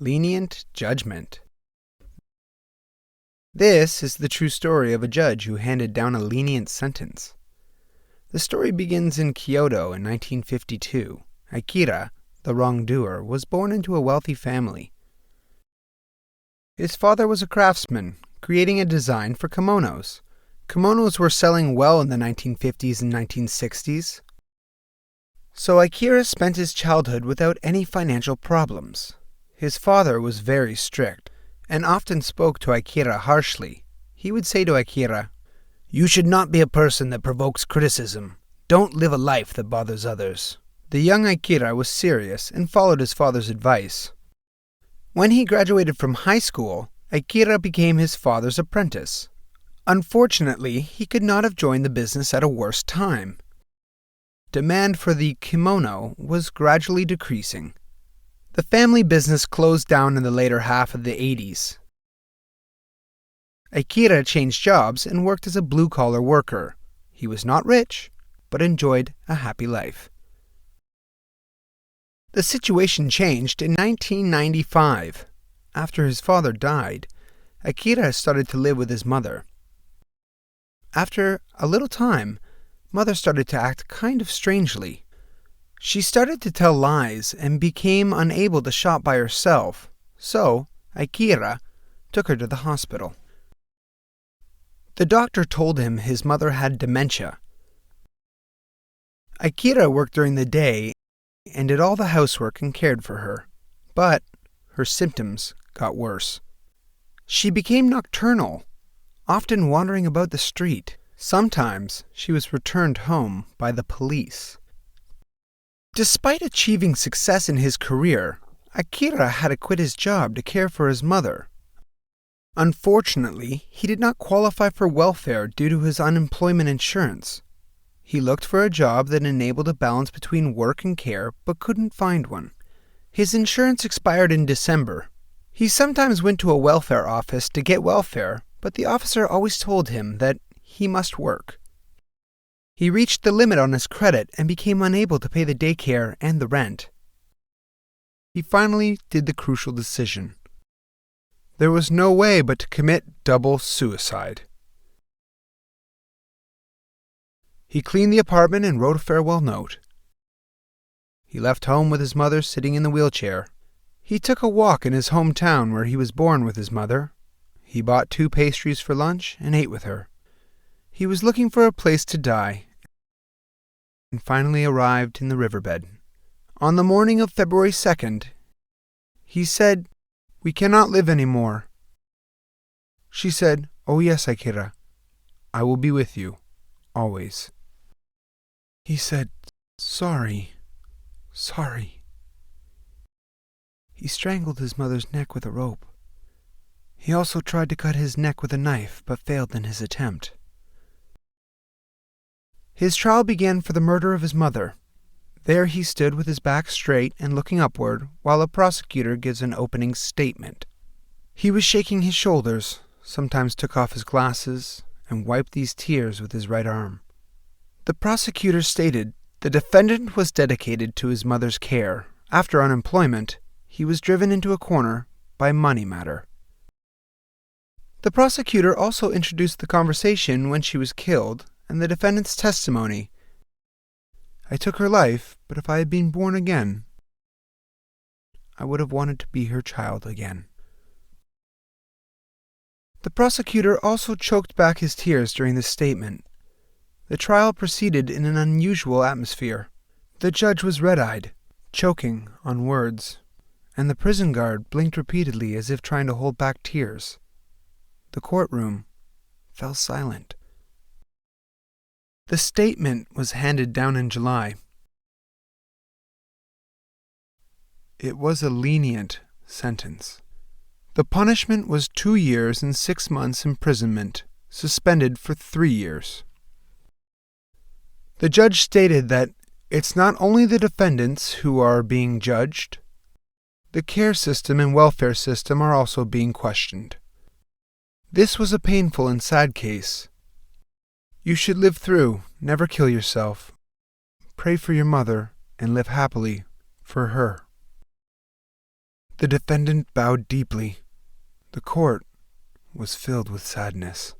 Lenient judgment. This is the true story of a judge who handed down a lenient sentence. The story begins in Kyoto in 1952. Akira, the wrongdoer, was born into a wealthy family. His father was a craftsman, creating a design for kimonos. Kimonos were selling well in the 1950s and 1960s. So Akira spent his childhood without any financial problems. His father was very strict and often spoke to Akira harshly. He would say to Akira, "You should not be a person that provokes criticism. Don't live a life that bothers others." The young Akira was serious and followed his father's advice. When he graduated from high school, Akira became his father's apprentice. Unfortunately, he could not have joined the business at a worse time. Demand for the kimono was gradually decreasing. The family business closed down in the later half of the 80s. Akira changed jobs and worked as a blue-collar worker. He was not rich, but enjoyed a happy life. The situation changed in 1995. After his father died, Akira started to live with his mother. After a little time, Mother started to act kind of strangely. She started to tell lies and became unable to shop by herself, so Akira took her to the hospital. The doctor told him his mother had dementia. Akira worked during the day and did all the housework and cared for her, but her symptoms got worse. She became nocturnal, often wandering about the street. Sometimes she was returned home by the police. Despite achieving success in his career, Akira had to quit his job to care for his mother. Unfortunately, he did not qualify for welfare due to his unemployment insurance. He looked for a job that enabled a balance between work and care, but couldn't find one. His insurance expired in December. He sometimes went to a welfare office to get welfare, but the officer always told him that he must work. He reached the limit on his credit and became unable to pay the daycare and the rent. He finally did the crucial decision. There was no way but to commit double suicide. He cleaned the apartment and wrote a farewell note. He left home with his mother sitting in the wheelchair. He took a walk in his hometown where he was born with his mother. He bought 2 pastries for lunch and ate with her. He was looking for a place to die and finally arrived in the riverbed. On the morning of February 2nd, he said, "We cannot live anymore." She said, "Oh yes, Akira, I will be with you, always." He said, "Sorry. He strangled his mother's neck with a rope. He also tried to cut his neck with a knife, but failed in his attempt. His trial began for the murder of his mother. There he stood with his back straight and looking upward while a prosecutor gives an opening statement. He was shaking his shoulders, sometimes took off his glasses, and wiped these tears with his right arm. The prosecutor stated the defendant was dedicated to his mother's care. After unemployment, he was driven into a corner by money matter. The prosecutor also introduced the conversation when she was killed and the defendant's testimony. "I took her life, but if I had been born again, I would have wanted to be her child again." The prosecutor also choked back his tears during this statement. The trial proceeded in an unusual atmosphere. The judge was red-eyed, choking on words, and the prison guard blinked repeatedly as if trying to hold back tears. The courtroom fell silent. The statement was handed down in July. It was a lenient sentence. The punishment was 2 years and 6 months imprisonment, suspended for 3 years. The judge stated that it's not only the defendants who are being judged, the care system and welfare system are also being questioned. This was a painful and sad case. You should live through, never kill yourself. Pray for your mother and live happily for her. The defendant bowed deeply. The court was filled with sadness.